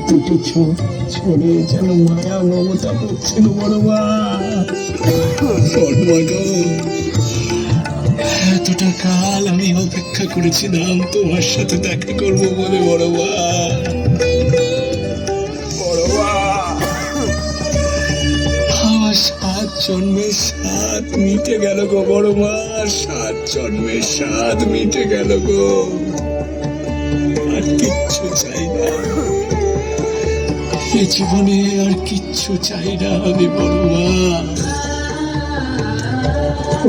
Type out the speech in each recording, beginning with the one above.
দুটি চোখ ছেড়ে যেন মায়া মমতা করছিল বড় মা। বড় মা গো, এতটা কাল আমি অপেক্ষা করেছিলাম তোমার সাথে দেখা করবো বলে বড় মা। বড় মা, আমার 7 জন্মের স্বাদ মিটে গেল গো বড় মা, 7 জন্মের স্বাদ মিটে গেল গো। আর কিচ্ছু চাই না এ জীবনে, আর কিচ্ছু চাই না আমি বড় মা।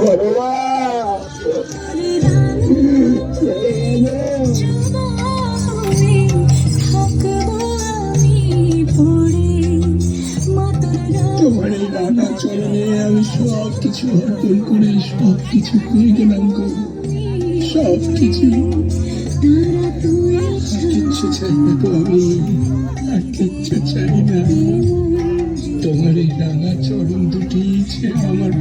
বড় মা, তোমার এই রানা চরণে আমি সব কিছু অর্পণ করে সব কিছু পেয়ে গেলাম গো, সব কিছু। কিচ্ছু চাই না গো আমি, আর কিচ্ছু চাই না। তোমার এই রানা চরণ দুটি যে আমার